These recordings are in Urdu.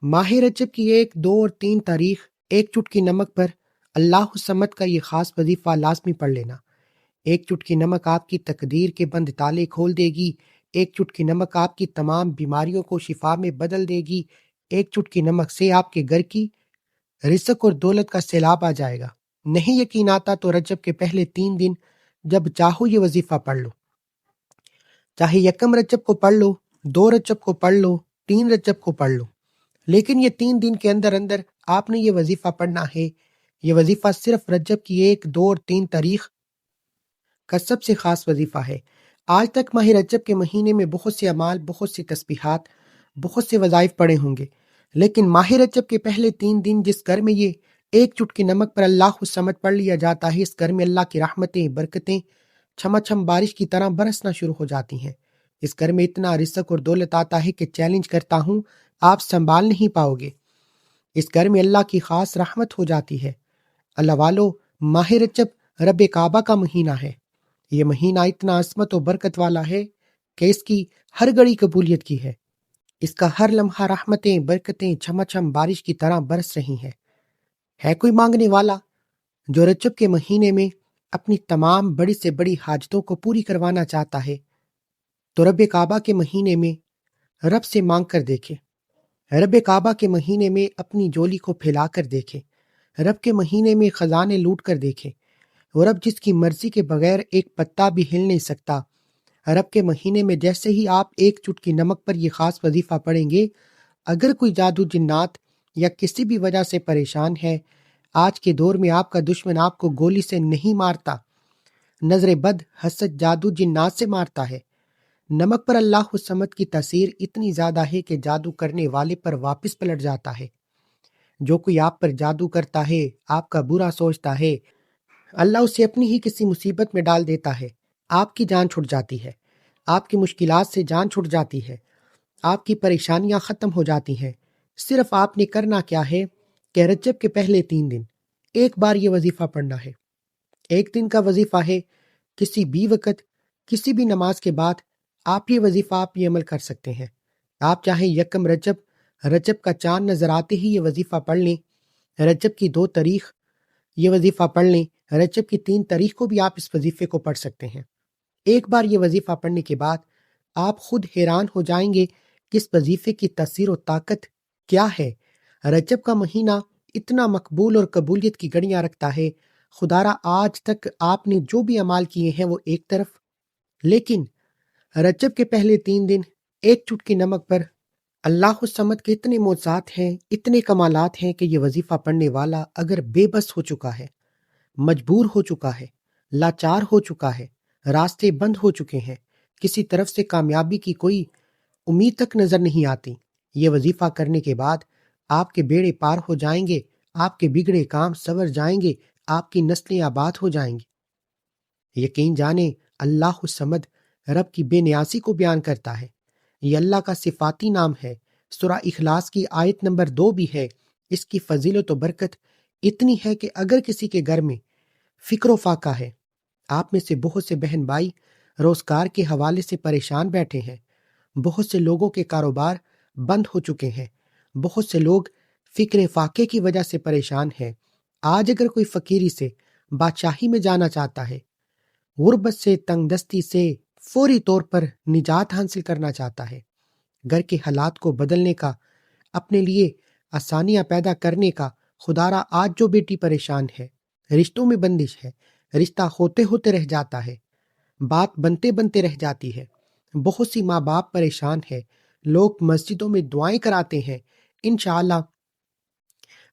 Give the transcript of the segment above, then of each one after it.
ماہ رجب کی 1، 2 اور 3 تاریخ ایک چٹکی نمک پر اللہ الصمد کا یہ خاص وظیفہ لازمی پڑھ لینا۔ ایک چٹکی نمک آپ کی تقدیر کے بند تالے کھول دے گی۔ ایک چٹکی نمک آپ کی تمام بیماریوں کو شفا میں بدل دے گی۔ ایک چٹکی نمک سے آپ کے گھر کی رزق اور دولت کا سیلاب آ جائے گا۔ نہیں یقین آتا تو رجب کے پہلے 3 دن جب چاہو یہ وظیفہ پڑھ لو، چاہے یکم رجب کو پڑھ لو، 2 رجب کو پڑھ لو، 3 رجب کو پڑھ لو، لیکن یہ 3 دن کے اندر اندر آپ نے یہ وظیفہ پڑھنا ہے۔ یہ وظیفہ صرف رجب کی 1، 2 اور 3 تاریخ کا سب سے خاص وظیفہ ہے۔ آج تک ماہ رجب کے مہینے میں بہت سے اعمال، بہت سی تسبیحات، بہت سے وظائف پڑے ہوں گے، لیکن ماہ رجب کے پہلے 3 دن جس گھر میں یہ ایک چٹکی نمک پر اللہ الصمد پڑھ لیا جاتا ہے، اس گھر میں اللہ کی رحمتیں، برکتیں چھما چھم بارش کی طرح برسنا شروع ہو جاتی ہیں۔ اس گھر میں اتنا رزق اور دولت آتا ہے کہ چیلنج کرتا ہوں آپ سنبھال نہیں پاؤ گے۔ اس گھر میں اللہ کی خاص رحمت ہو جاتی ہے۔ اللہ والو، ماہ رجب رب کعبہ کا مہینہ ہے۔ یہ مہینہ اتنا عظمت و برکت والا ہے کہ اس کی ہر گھڑی قبولیت کی ہے۔ اس کا ہر لمحہ رحمتیں، برکتیں چھما چھم بارش کی طرح برس رہی ہیں۔ ہے کوئی مانگنے والا جو رجب کے مہینے میں اپنی تمام بڑی سے بڑی حاجتوں کو پوری کروانا چاہتا ہے تو رب کعبہ کے مہینے میں رب سے مانگ کر دیکھے۔ رب کعبہ کے مہینے میں اپنی جولی کو پھیلا کر دیکھے۔ رب کے مہینے میں خزانے لوٹ کر دیکھے۔ وہ رب جس کی مرضی کے بغیر ایک پتا بھی ہل نہیں سکتا۔ رب کے مہینے میں جیسے ہی آپ ایک چٹکی نمک پر یہ خاص وظیفہ پڑھیں گے، اگر کوئی جادو جنات یا کسی بھی وجہ سے پریشان ہے، آج کے دور میں آپ کا دشمن آپ کو گولی سے نہیں مارتا، نظر بد، حسد، جادو جنات سے مارتا ہے۔ نمک پر اللہ الصمد کی تاثیر اتنی زیادہ ہے کہ جادو کرنے والے پر واپس پلٹ جاتا ہے۔ جو کوئی آپ پر جادو کرتا ہے، آپ کا برا سوچتا ہے، اللہ اسے اپنی ہی کسی مصیبت میں ڈال دیتا ہے۔ آپ کی جان چھٹ جاتی ہے، آپ کی مشکلات سے جان چھٹ جاتی ہے، آپ کی پریشانیاں ختم ہو جاتی ہیں۔ صرف آپ نے کرنا کیا ہے کہ رجب کے پہلے 3 دن ایک بار یہ وظیفہ پڑھنا ہے۔ 1 دن کا وظیفہ ہے، کسی بھی وقت، کسی بھی نماز کے بعد آپ یہ وظیفہ آپ یہ عمل کر سکتے ہیں۔ آپ چاہے یکم رجب کا چاند نظر آتے ہی یہ وظیفہ پڑھ لیں، رجب کی 2 تاریخ یہ وظیفہ پڑھ لیں، رجب کی 3 تاریخ کو بھی آپ اس وظیفے کو پڑھ سکتے ہیں۔ ایک بار یہ وظیفہ پڑھنے کے بعد آپ خود حیران ہو جائیں گے کہ اس وظیفے کی تاثیر و طاقت کیا ہے۔ رجب کا مہینہ اتنا مقبول اور قبولیت کی گھڑیاں رکھتا ہے، خدارا آج تک آپ نے جو بھی اعمال کیے ہیں وہ ایک طرف، لیکن رجب کے پہلے 3 دن ایک چٹکی نمک پر اللہ الصمد کے اتنے معجزات ہیں، اتنے کمالات ہیں کہ یہ وظیفہ پڑھنے والا اگر بے بس ہو چکا ہے، مجبور ہو چکا ہے، لاچار ہو چکا ہے، راستے بند ہو چکے ہیں، کسی طرف سے کامیابی کی کوئی امید تک نظر نہیں آتی، یہ وظیفہ کرنے کے بعد آپ کے بیڑے پار ہو جائیں گے، آپ کے بگڑے کام سنور جائیں گے، آپ کی نسلیں آباد ہو جائیں گی۔ یقین جانیں اللہ الصمد رب کی بے نیازی کو بیان کرتا ہے۔ یہ اللہ کا صفاتی نام ہے۔ سورہ اخلاص کی آیت نمبر 2 بھی ہے۔ اس کی فضیلت و برکت اتنی ہے کہ اگر کسی کے گھر میں فکر و فاقہ ہے، آپ میں سے بہت سے بہن بھائی روزگار کے حوالے سے پریشان بیٹھے ہیں، بہت سے لوگوں کے کاروبار بند ہو چکے ہیں، بہت سے لوگ فکر فاقے کی وجہ سے پریشان ہیں، آج اگر کوئی فقیری سے بادشاہی میں جانا چاہتا ہے، غربت سے، تنگ دستی سے فوری طور پر نجات حاصل کرنا چاہتا ہے، گھر کے حالات کو بدلنے کا، اپنے لیے آسانیاں پیدا کرنے کا، خدارا آج جو بیٹی پریشان ہے، رشتوں میں بندش ہے، رشتہ ہوتے ہوتے رہ جاتا ہے، بات بنتے بنتے رہ جاتی ہے، بہت سی ماں باپ پریشان ہے، لوگ مسجدوں میں دعائیں کراتے ہیں، انشاءاللہ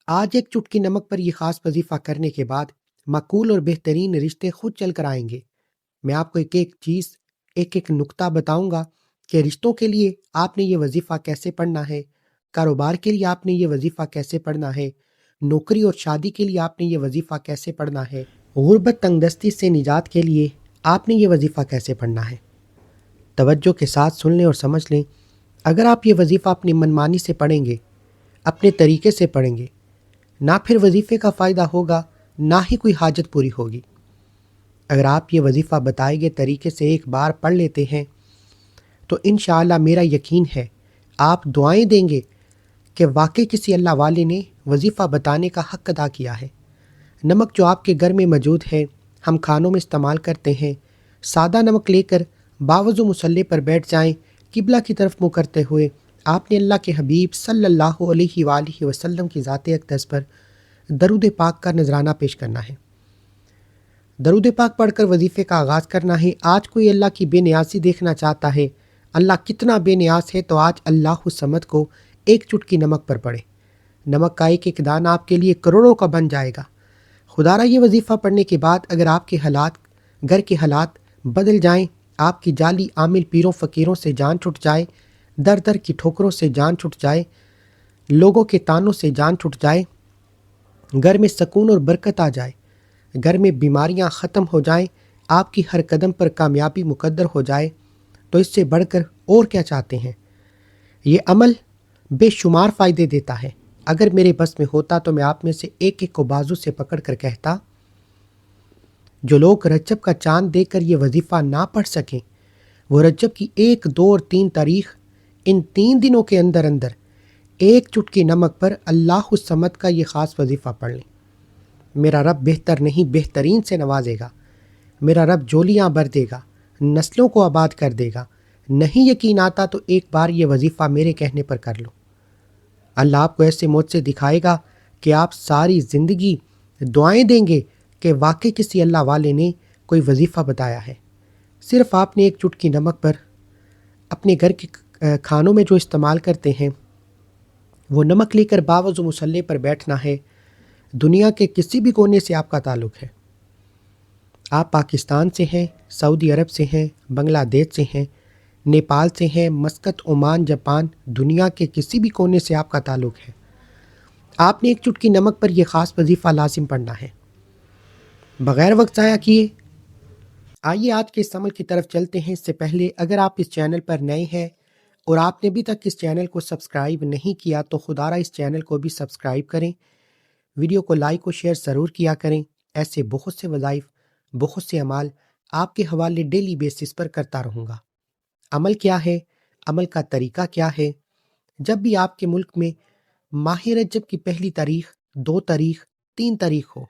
آج ایک چٹکی نمک پر یہ خاص وظیفہ کرنے کے بعد معقول اور بہترین رشتے خود چل کر آئیں گے۔ میں آپ کو ایک ایک چیز، ایک ایک نقطہ بتاؤں گا کہ رشتوں کے لیے آپ نے یہ وظیفہ کیسے پڑھنا ہے، کاروبار کے لیے آپ نے یہ وظیفہ کیسے پڑھنا ہے، نوکری اور شادی کے لیے آپ نے یہ وظیفہ کیسے پڑھنا ہے، غربت تنگ دستی سے نجات کے لیے آپ نے یہ وظیفہ کیسے پڑھنا ہے۔ توجہ کے ساتھ سن لیں اور سمجھ لیں، اگر آپ یہ وظیفہ اپنی منمانی سے پڑھیں گے، اپنے طریقے سے پڑھیں گے، نہ پھر وظیفے کا فائدہ ہوگا، نہ ہی کوئی حاجت پوری ہوگی۔ اگر آپ یہ وظیفہ بتائے گئے طریقے سے ایک بار پڑھ لیتے ہیں تو انشاءاللہ میرا یقین ہے آپ دعائیں دیں گے کہ واقعی کسی اللہ والے نے وظیفہ بتانے کا حق ادا کیا ہے۔ نمک جو آپ کے گھر میں موجود ہے، ہم کھانوں میں استعمال کرتے ہیں، سادہ نمک لے کر باوضو مصلی پر بیٹھ جائیں، قبلہ کی طرف منہ کرتے ہوئے آپ نے اللہ کے حبیب صلی اللہ علیہ وآلہ وسلم کی ذات اقدس پر درود پاک کا نذرانہ پیش کرنا ہے، درود پاک پڑھ کر وظیفے کا آغاز کرنا ہے۔ آج کوئی اللہ کی بے نیازی دیکھنا چاہتا ہے، اللہ کتنا بے نیاز ہے، تو آج اللہ الصمد کو ایک چٹکی نمک پر پڑھے۔ نمک کا ایک ایک دانہ آپ کے لیے کروڑوں کا بن جائے گا۔ خدا را یہ وظیفہ پڑھنے کے بعد اگر آپ کے حالات، گھر کے حالات بدل جائیں، آپ کی جعلی عامل پیروں فقیروں سے جان چھٹ جائے، در در کی ٹھوکروں سے جان چھٹ جائے، لوگوں کے تانوں سے جان چھٹ جائے، گھر میں سکون اور برکت آ جائے، گھر میں بیماریاں ختم ہو جائیں، آپ کی ہر قدم پر کامیابی مقدر ہو جائے، تو اس سے بڑھ کر اور کیا چاہتے ہیں؟ یہ عمل بے شمار فائدے دیتا ہے۔ اگر میرے بس میں ہوتا تو میں آپ میں سے ایک ایک کو بازو سے پکڑ کر کہتا، جو لوگ رجب کا چاند دیکھ کر یہ وظیفہ نہ پڑھ سکیں، وہ رجب کی 1، 2 اور 3 تاریخ، ان 3 دنوں کے اندر اندر ایک چٹکی نمک پر اللہ الصمد کا یہ خاص وظیفہ پڑھ لیں۔ میرا رب بہتر نہیں بہترین سے نوازے گا، میرا رب جولیاں بھر دے گا، نسلوں کو آباد کر دے گا۔ نہیں یقین آتا تو ایک بار یہ وظیفہ میرے کہنے پر کر لو، اللہ آپ کو ایسے معجزے دکھائے گا کہ آپ ساری زندگی دعائیں دیں گے کہ واقعی کسی اللہ والے نے کوئی وظیفہ بتایا ہے۔ صرف آپ نے ایک چٹکی نمک پر اپنے گھر کے کھانوں میں جو استعمال کرتے ہیں وہ نمک لے کر باوضو مصلی پر بیٹھنا ہے۔ دنیا کے کسی بھی کونے سے آپ کا تعلق ہے، آپ پاکستان سے ہیں، سعودی عرب سے ہیں، بنگلہ دیش سے ہیں، نیپال سے ہیں، مسقط، عمان، جاپان، دنیا کے کسی بھی کونے سے آپ کا تعلق ہے، آپ نے ایک چٹکی نمک پر یہ خاص وظیفہ لازم پڑھنا ہے۔ بغیر وقت ضائع کیے آئیے آج کے اس عمل کی طرف چلتے ہیں۔ اس سے پہلے اگر آپ اس چینل پر نئے ہیں اور آپ نے ابھی تک اس چینل کو سبسکرائب نہیں کیا تو خدا را اس چینل کو بھی سبسکرائب کریں، ویڈیو کو لائک و شیئر ضرور کیا کریں۔ ایسے بہت سے وظائف، بہت سے اعمال آپ کے حوالے ڈیلی بیسس پر کرتا رہوں گا۔ عمل کیا ہے؟ عمل کا طریقہ کیا ہے؟ جب بھی آپ کے ملک میں ماہ رجب کی پہلی تاریخ، 2 تاریخ، 3 تاریخ ہو،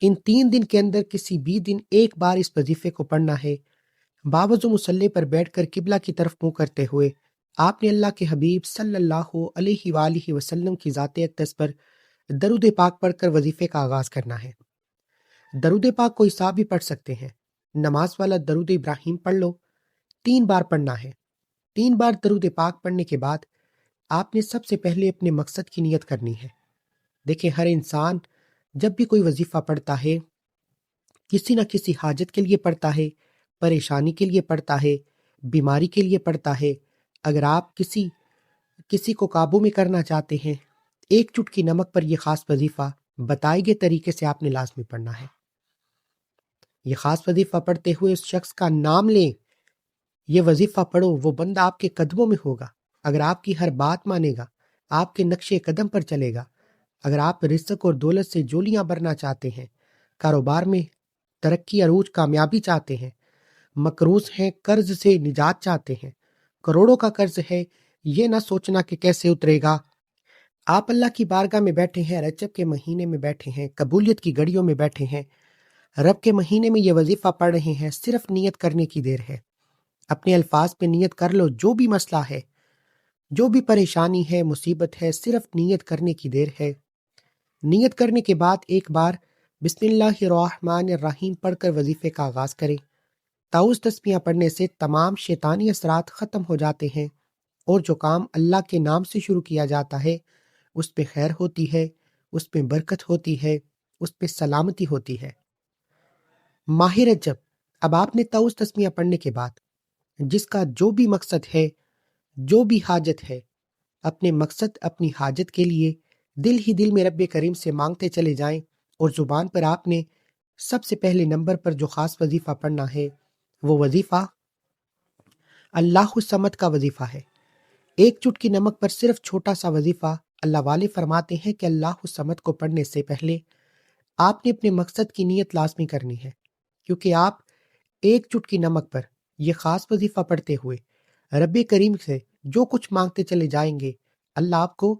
ان 3 دن کے اندر کسی بھی دن ایک بار اس وظیفے کو پڑھنا ہے۔ باوضو مصلی پر بیٹھ کر قبلہ کی طرف منہ کرتے ہوئے آپ نے اللہ کے حبیب صلی اللہ علیہ وآلہ وسلم کی ذات اقدس پر درود پاک پڑھ کر وظیفے کا آغاز کرنا ہے۔ درود پاک کوئی صاحب بھی پڑھ سکتے ہیں، نماز والا درود ابراہیم پڑھ لو، 3 بار پڑھنا ہے۔ 3 بار درود پاک پڑھنے کے بعد آپ نے سب سے پہلے اپنے مقصد کی نیت کرنی ہے۔ دیکھیں، ہر انسان جب بھی کوئی وظیفہ پڑھتا ہے کسی نہ کسی حاجت کے لیے پڑھتا ہے، پریشانی کے لیے پڑھتا ہے، بیماری کے لیے پڑھتا ہے۔ اگر آپ کسی کو قابو میں کرنا چاہتے ہیں، ایک چٹکی نمک پر یہ خاص وظیفہ بتائے گئے طریقے سے آپ نے لازمی پڑھنا ہے۔ یہ خاص وظیفہ پڑھتے ہوئے اس شخص کا نام لیں، یہ وظیفہ پڑھو، وہ بندہ آپ کے قدموں میں ہوگا، اگر آپ کی ہر بات مانے گا، آپ کے نقش قدم پر چلے گا۔ اگر آپ رزق اور دولت سے جولیاں بھرنا چاہتے ہیں، کاروبار میں ترقی عروج کامیابی چاہتے ہیں، مقروض ہیں، قرض سے نجات چاہتے ہیں، کروڑوں کا قرض ہے، یہ نہ سوچنا کہ کیسے اترے گا۔ آپ اللہ کی بارگاہ میں بیٹھے ہیں، رجب کے مہینے میں بیٹھے ہیں، قبولیت کی گھڑیوں میں بیٹھے ہیں، رب کے مہینے میں یہ وظیفہ پڑھ رہے ہیں، صرف نیت کرنے کی دیر ہے۔ اپنے الفاظ پہ نیت کر لو، جو بھی مسئلہ ہے، جو بھی پریشانی ہے، مصیبت ہے، صرف نیت کرنے کی دیر ہے۔ نیت کرنے کے بعد ایک بار بسم اللہ الرحمن الرحیم پڑھ کر وظیفے کا آغاز کریں۔ تعوذ تسمیہ پڑھنے سے تمام شیطانی اثرات ختم ہو جاتے ہیں، اور جو کام اللہ کے نام سے شروع کیا جاتا ہے اس پہ خیر ہوتی ہے، اس پہ برکت ہوتی ہے، اس پہ سلامتی ہوتی ہے۔ ماہ رجب، اب آپ نے تعوذ تسمیہ پڑھنے کے بعد جس کا جو بھی مقصد ہے، جو بھی حاجت ہے، اپنے مقصد، اپنی حاجت کے لیے دل ہی دل میں رب کریم سے مانگتے چلے جائیں، اور زبان پر آپ نے سب سے پہلے نمبر پر جو خاص وظیفہ پڑھنا ہے وہ وظیفہ اللہ الصمد کا وظیفہ ہے۔ ایک چٹکی نمک پر صرف چھوٹا سا وظیفہ۔ اللہ والے فرماتے ہیں کہ اللہ الصمد کو پڑھنے سے پہلے آپ نے اپنے مقصد کی نیت لازمی کرنی ہے، کیونکہ آپ ایک چٹکی نمک پر یہ خاص وظیفہ پڑھتے ہوئے رب کریم سے جو کچھ مانگتے چلے جائیں گے، اللہ آپ کو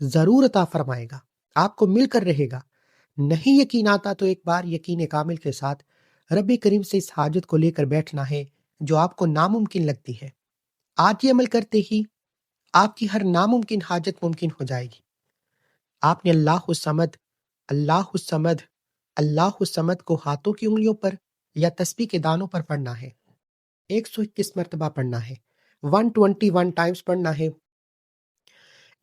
ضرور عطا فرمائے گا، آپ کو مل کر رہے گا۔ نہیں یقین آتا تو ایک بار یقین کامل کے ساتھ رب کریم سے اس حاجت کو لے کر بیٹھنا ہے جو آپ کو ناممکن لگتی ہے۔ آج یہ عمل کرتے ہی آپ کی ہر ناممکن حاجت ممکن ہو جائے گی۔ آپ نے اللہ الصمد، اللہ الصمد، اللہ الصمد کو ہاتھوں کی انگلیوں پر یا تسبیح کے دانوں پر پڑھنا ہے، 121 مرتبہ پڑھنا ہے، 121 ٹائمز پڑھنا ہے۔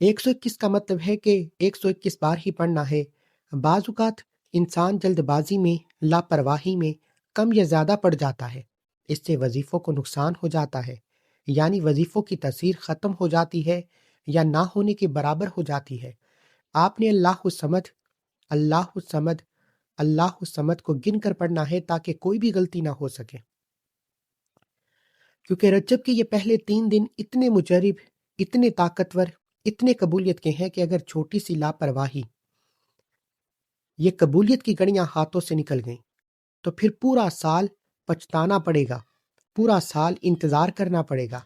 121 کا مطلب ہے کہ 121 بار ہی پڑھنا ہے۔ بعض اوقات انسان جلد بازی میں، لاپرواہی میں کم یا زیادہ پڑ جاتا ہے، اس سے وظیفوں کو نقصان ہو جاتا ہے، یعنی وظیفوں کی تاثیر ختم ہو جاتی ہے یا نہ ہونے کے برابر ہو جاتی ہے۔ آپ نے اللہ الصمد، اللہ الصمد، اللہ الصمد کو گن کر پڑھنا ہے تاکہ کوئی بھی غلطی نہ ہو سکے، کیونکہ رجب کے یہ پہلے 3 دن اتنے مجرب، اتنے طاقتور، اتنے قبولیت کے ہیں کہ اگر چھوٹی سی لاپرواہی یہ قبولیت کی گڑیاں ہاتھوں سے نکل گئیں تو پھر پورا سال پچھتانا پڑے گا، پورا سال انتظار کرنا پڑے گا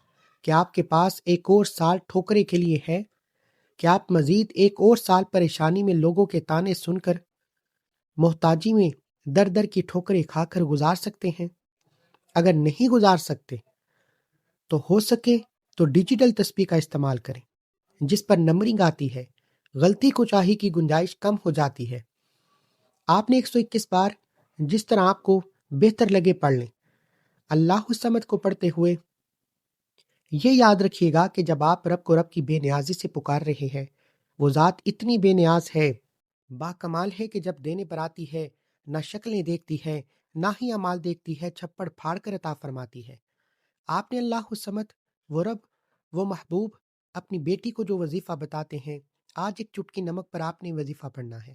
کہ آپ کے پاس ایک اور سال ٹھوکرے کے لیے ہے، کہ آپ مزید ایک اور سال پریشانی میں لوگوں کے تانے سن کر، محتاجی میں در در کی ٹھوکریں کھا کر گزار سکتے ہیں۔ اگر نہیں گزار سکتے تو ہو سکے تو ڈیجیٹل تسبیح کا استعمال کریں، جس پر نمبرنگ آتی ہے، غلطی کوتاہی کی گنجائش کم ہو جاتی ہے۔ آپ نے 121 بار جس طرح آپ کو بہتر لگے پڑھ لیں۔ اللہ الصمد کو پڑھتے ہوئے یہ یاد رکھیے گا کہ جب آپ رب کو رب کی بے نیازی سے پکار رہے ہیں، وہ ذات اتنی بے نیاز ہے، با کمال ہے کہ جب دینے پر آتی ہے نہ شکلیں دیکھتی ہے، نہ ہی اعمال دیکھتی ہے، چھپڑ پھاڑ کر عطا فرماتی ہے۔ آپ نے اللہ الصمد، وہ رب، وہ محبوب، اپنی بیٹی کو جو وظیفہ بتاتے ہیں، آج ایک چٹکی نمک پر آپ نے وظیفہ پڑھنا ہے۔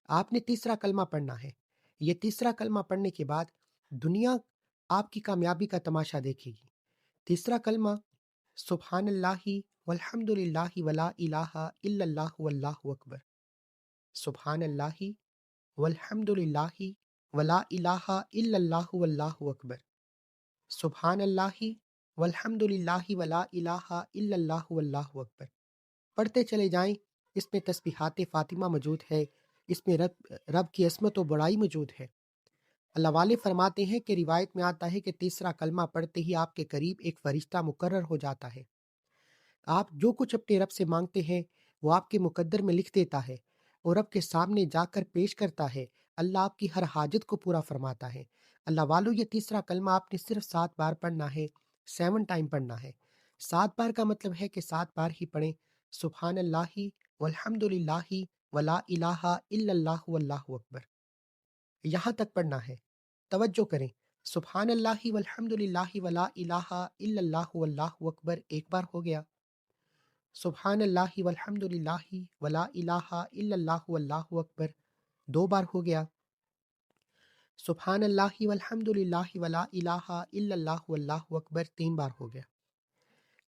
آپ نے تیسرا کلمہ پڑھنا ہے۔ یہ تیسرا کلمہ پڑھنے کے بعد دنیا آپ کی کامیابی کا تماشا دیکھے گی۔ تیسرا کلمہ سبحان اللہ والحمد للہ ولا الہ الا اللہ واللہ اکبر، سبحان اللہ والحمد للہ ولا الہ الا اللہ واللہ اکبر، سبحان اللہ والحمد للہ ولا الہ الا اللہ واللہ اکبر۔ پڑھتے چلے جائیں، اس میں تسبیحات فاطمہ موجود ہے، اس میں رب کی عظمت و بڑائی موجود ہے۔ اللہ والے فرماتے ہیں کہ روایت میں آتا ہے کہ تیسرا کلمہ پڑھتے ہی آپ کے قریب ایک فرشتہ مقرر ہو جاتا ہے۔ آپ جو کچھ اپنے رب سے مانگتے ہیں وہ آپ کے مقدر میں لکھ دیتا ہے اور رب کے سامنے جا کر پیش کرتا ہے۔ اللہ آپ کی ہر حاجت کو پورا فرماتا ہے۔ اللہ والو، یہ تیسرا کلمہ آپ نے صرف 7 بار پڑھنا ہے، 7 ٹائم پڑھنا ہے۔ 7 بار کا مطلب ہے کہ 7 بار ہی پڑھیں، سبحان اللہ والحمد للہ ولا الہ الا اللہ واللہ اکبر، یہاں تک پڑھنا ہے۔ توجہ کریں، سبحان اللہ والحمد للہ ولا الہ الا اللہ واللہ اکبر ایک بار ہو گیا، سبحان اللہ والحمد للہ ولا الہ الا اللہ واللہ اکبر 2 بار ہو گیا، سبحان اللہ والحمد للہ ولا الہ الا اللہ واللہ اکبر 3 بار ہو گیا۔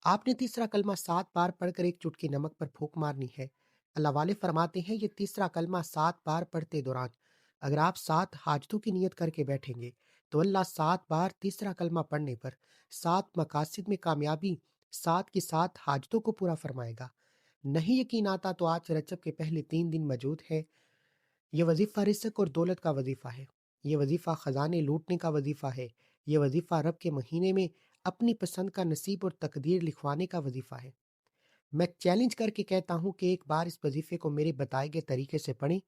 آپ نے تیسرا کلمہ 7 بار پڑھ کر ایک چٹکی نمک پر پھونک مارنی ہے۔ اللہ والے فرماتے ہیں یہ تیسرا کلمہ 7 بار پڑھتے دوران اگر آپ 7 حاجتوں کی نیت کر کے بیٹھیں گے تو اللہ 7 بار تیسرا کلمہ پڑھنے پر 7 مقاصد میں کامیابی، 7 کی 7 حاجتوں کو پورا فرمائے گا۔ نہیں یقین آتا تو آج رجب کے پہلے 3 دن موجود ہے۔ یہ وظیفہ رزق اور دولت کا وظیفہ ہے، یہ وظیفہ خزانے لوٹنے کا وظیفہ ہے، یہ وظیفہ رب کے مہینے میں اپنی پسند کا نصیب اور تقدیر لکھوانے کا وظیفہ ہے۔ میں چیلنج کر کے کہتا ہوں کہ ایک بار اس وظیفے کو میرے بتائے گئے طریقے سے پڑھیں،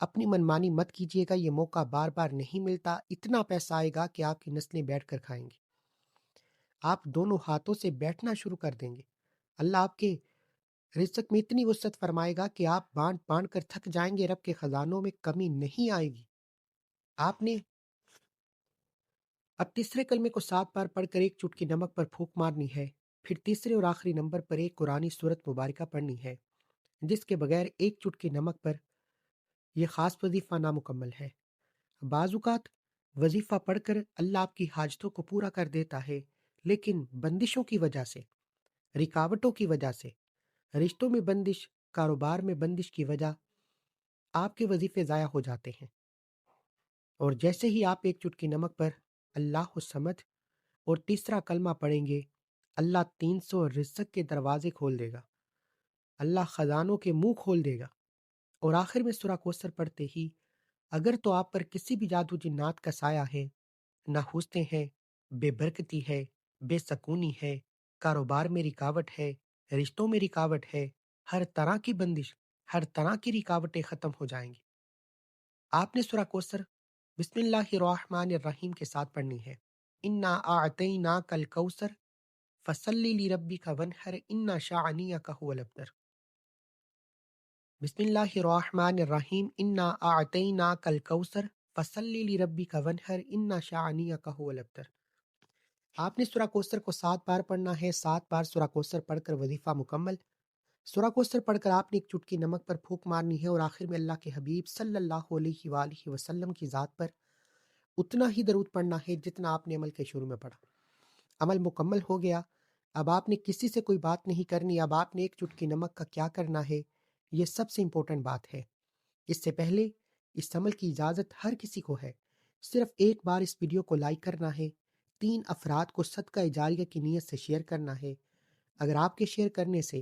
اپنی منمانی مت کیجیے گا، یہ موقع بار بار نہیں ملتا۔ اتنا پیسہ آئے گا کہ آپ کی نسلیں بیٹھ کر کھائیں گی، آپ دونوں ہاتھوں سے بیٹھنا شروع کر دیں گے۔ اللہ آپ کے رزق میں اتنی وسعت فرمائے گا کہ آپ بانٹ بانٹ کر تھک جائیں گے، رب کے خزانوں میں کمی نہیں آئے گی۔ آپ نے اب تیسرے کلمے کو 7 بار پڑھ کر ایک چٹکی نمک پر پھونک مارنی ہے، پھر تیسرے اور آخری نمبر پر ایک قرآنی سورت مبارکہ پڑھنی ہے، جس کے بغیر ایک چٹکی نمک پر یہ خاص وظیفہ نامکمل ہے۔ بعض اوقات وظیفہ پڑھ کر اللہ آپ کی حاجتوں کو پورا کر دیتا ہے، لیکن بندشوں کی وجہ سے، رکاوٹوں کی وجہ سے، رشتوں میں بندش، کاروبار میں بندش کی وجہ آپ کے وظیفے ضائع ہو جاتے ہیں۔ اور جیسے ہی آپ ایک چٹکی نمک پر اللہ الصمد اور تیسرا کلمہ پڑھیں گے، اللہ 300 رزق کے دروازے کھول دے گا، اللہ خزانوں کے منہ کھول دے گا۔ اور آخر میں سورہ کوثر پڑھتے ہی اگر تو آپ پر کسی بھی جادو جنات کا سایہ ہے، ناحوستے ہیں، بے برکتی ہے، بے سکونی ہے، کاروبار میں رکاوٹ ہے، رشتوں میں رکاوٹ ہے، ہر طرح کی بندش، ہر طرح کی رکاوٹیں ختم ہو جائیں گی۔ آپ نے سورہ کوثر بسم اللہ الرحمن الرحیم کے ساتھ پڑھنی ہے۔ انا اعطیناک الکوثر فصلی لربک وانحر ان شانئک هو الابتر۔ بسم اللہ الرحمن الرحیم انا اعطیناک الکوثر فصلی لربک وانحر ان شانئک هو الابتر۔ آپ نے سورہ کوثر کو 7 بار پڑھنا ہے، 7 بار سورہ کوثر پڑھ کر وظیفہ مکمل۔ سورہ کوثر پڑھ کر آپ نے ایک چٹکی نمک پر پھونک مارنی ہے اور آخر میں اللہ کے حبیب صلی اللہ علیہ وآلہ وسلم کی ذات پر اتنا ہی درود پڑھنا ہے جتنا آپ نے عمل کے شروع میں پڑھا۔ عمل مکمل ہو گیا، اب آپ نے کسی سے کوئی بات نہیں کرنی، اب آپ نے ایک چٹکی نمک کا کیا کرنا ہے، یہ سب سے امپورٹنٹ بات ہے۔ اس سے پہلے اس عمل کی اجازت ہر کسی کو ہے، صرف ایک بار اس ویڈیو کو لائک کرنا ہے، 3 افراد کو صدقہ جاریہ کی نیت سے شیئر کرنا ہے۔ اگر آپ کے شیئر کرنے سے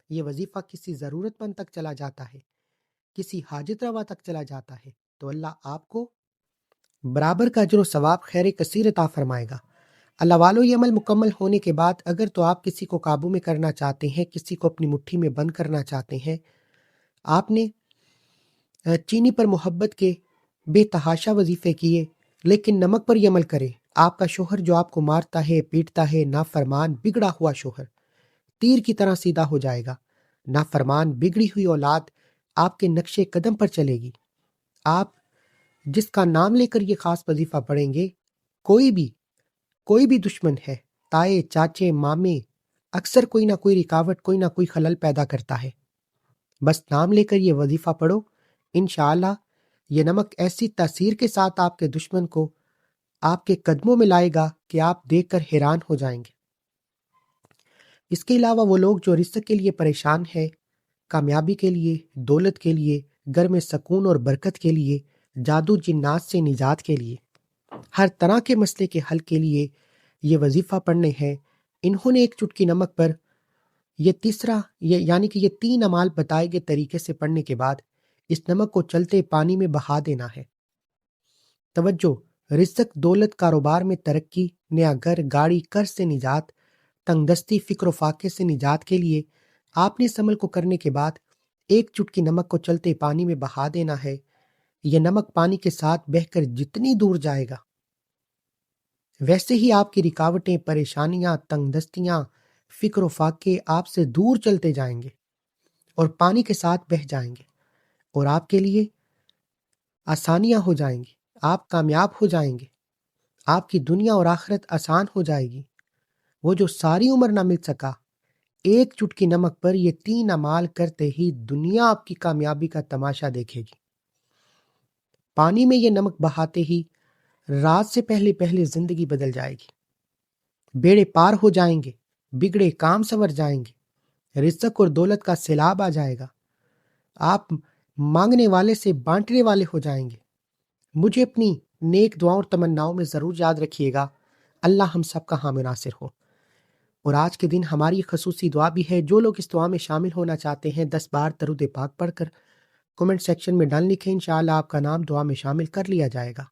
یہ وظیفہ کسی ضرورت مند تک چلا جاتا ہے، کسی حاجت روا تک چلا جاتا ہے، تو اللہ آپ کو برابر کا اجر و ثواب خیر کثیر عطا فرمائے گا۔ اللہ والو، یہ عمل مکمل ہونے کے بعد اگر تو آپ کسی کو قابو میں کرنا چاہتے ہیں، کسی کو اپنی مٹھی میں بند کرنا چاہتے ہیں، آپ نے چینی پر محبت کے بے تحاشا وظیفے کیے لیکن نمک پر یہ عمل کرے، آپ کا شوہر جو آپ کو مارتا ہے، پیٹتا ہے، نافرمان بگڑا ہوا شوہر تیر کی طرح سیدھا ہو جائے گا۔ نافرمان بگڑی ہوئی اولاد آپ کے نقش قدم پر چلے گی۔ آپ جس کا نام لے کر یہ خاص وظیفہ پڑھیں گے، کوئی بھی دشمن ہے، تائے، چاچے، مامے، اکثر کوئی نہ کوئی رکاوٹ، کوئی نہ کوئی خلل پیدا کرتا ہے۔ بس نام لے کر یہ وظیفہ پڑھو، انشاءاللہ یہ نمک ایسی تاثیر کے ساتھ آپ کے دشمن کو آپ کے قدموں میں لائے گا کہ آپ دیکھ کر حیران ہو جائیں گے۔ اس کے علاوہ وہ لوگ جو رزق کے لیے پریشان ہیں، کامیابی کے لیے، دولت کے لیے، گھر میں سکون اور برکت کے لیے، جادو جنات سے نجات کے لیے، ہر طرح کے مسئلے کے حل کے لیے یہ وظیفہ پڑھنے ہیں، انہوں نے ایک چٹکی نمک پر یعنی کہ یہ 3 اعمال بتائے گئے طریقے سے پڑھنے کے بعد اس نمک کو چلتے پانی میں بہا دینا ہے۔ توجہ، رزق، دولت، کاروبار میں ترقی، نیا گھر، گاڑی، قرض سے نجات، تنگ دستی، فکر و فاقے سے نجات کے لیے آپ نے اس عمل کو کرنے کے بعد ایک چٹکی نمک کو چلتے پانی میں بہا دینا ہے۔ یہ نمک پانی کے ساتھ بہہ کر جتنی دور جائے گا، ویسے ہی آپ کی رکاوٹیں، پریشانیاں، تنگ دستیاں، فکر و فاقے آپ سے دور چلتے جائیں گے اور پانی کے ساتھ بہہ جائیں گے، اور آپ کے لیے آسانیاں ہو جائیں گی، آپ کامیاب ہو جائیں گے، آپ کی دنیا اور آخرت آسان ہو جائے گی۔ وہ جو ساری عمر نہ مل سکا، ایک چٹکی نمک پر یہ 3 اعمال کرتے ہی دنیا آپ کی کامیابی کا تماشا دیکھے گی۔ پانی میں یہ نمک بہاتے ہی رات سے پہلے زندگی بدل جائے گی، بیڑے پار ہو جائیں گے، بگڑے کام سنور جائیں گے، رزق اور دولت کا سیلاب آ جائے گا، آپ مانگنے والے سے بانٹنے والے ہو جائیں گے۔ مجھے اپنی نیک دعاؤں اور تمناؤں میں ضرور یاد رکھیے گا۔ اللہ ہم سب کا حامی ناصر ہو۔ اور آج کے دن ہماری خصوصی دعا بھی ہے، جو لوگ اس دعا میں شامل ہونا چاہتے ہیں 10 بار درود پاک پڑھ کر کمنٹ سیکشن میں ڈال لکھیں، انشاءاللہ آپ کا نام دعا میں شامل کر لیا جائے گا۔